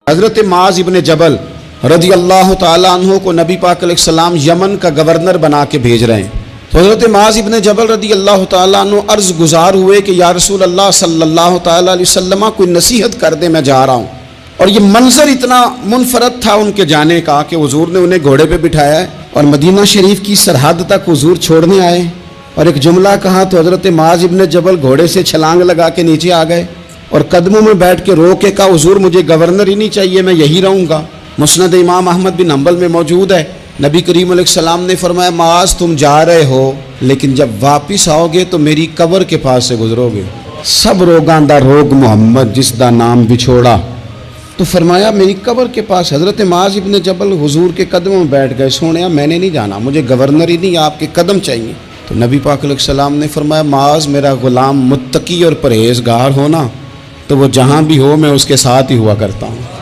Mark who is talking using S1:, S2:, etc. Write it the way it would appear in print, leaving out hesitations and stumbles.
S1: हज़रत माज़ इब्न जबल रज़ी अल्लाह ताला अन्हु को नबी पाक अलैहिस्सलाम यमन का गवर्नर बना के भेज रहे हैं। तो हज़रत माज़ इब्न जबल रज़ी अल्लाह ताला अन्हु अर्ज़ गुज़ार हुए कि या रसूल अल्लाह सल्लल्लाहु ताला अलैहि वसल्लम कोई नसीहत कर दे, मैं जा रहा हूँ। और ये मंजर इतना मुनफरद था उनके जाने का कि हुज़ूर ने उन्हें घोड़े पे बिठाया है और मदीना शरीफ की सरहद तक हुज़ूर छोड़ने आए और एक जुमला कहा तो हज़रत माज़ इब्न जबल घोड़े से छलांग लगा के नीचे आ गए और कदमों में बैठ के रो के कहा, हुज़ूर मुझे गवर्नर ही नहीं चाहिए, मैं यही रहूँगा। मुस्नद इमाम अहमद बिन हंबल में मौजूद है, नबी करीम अलैहिस्सलाम ने फरमाया, माज़ तुम जा रहे हो लेकिन जब वापिस आओगे तो मेरी कब्र के पास से गुजरोगे। सब रोगां दा रोग मोहम्मद जिसदा नाम बिछोड़ा। तो फरमाया मेरी कब्र के पास। हज़रत माज़ इब्न जबल हुजूर के कदमों में बैठ गए, सोने मैंने नहीं जाना, मुझे गवर्नर ही नहीं, आपके कदम चाहिए। तो नबी पाक अलैहिस्सलाम ने फरमाया, माज़ मेरा ग़ुलाम मुत्तकी और परहेज़गार हो ना, तो वो जहाँ भी हो मैं उसके साथ ही हुआ करता हूँ।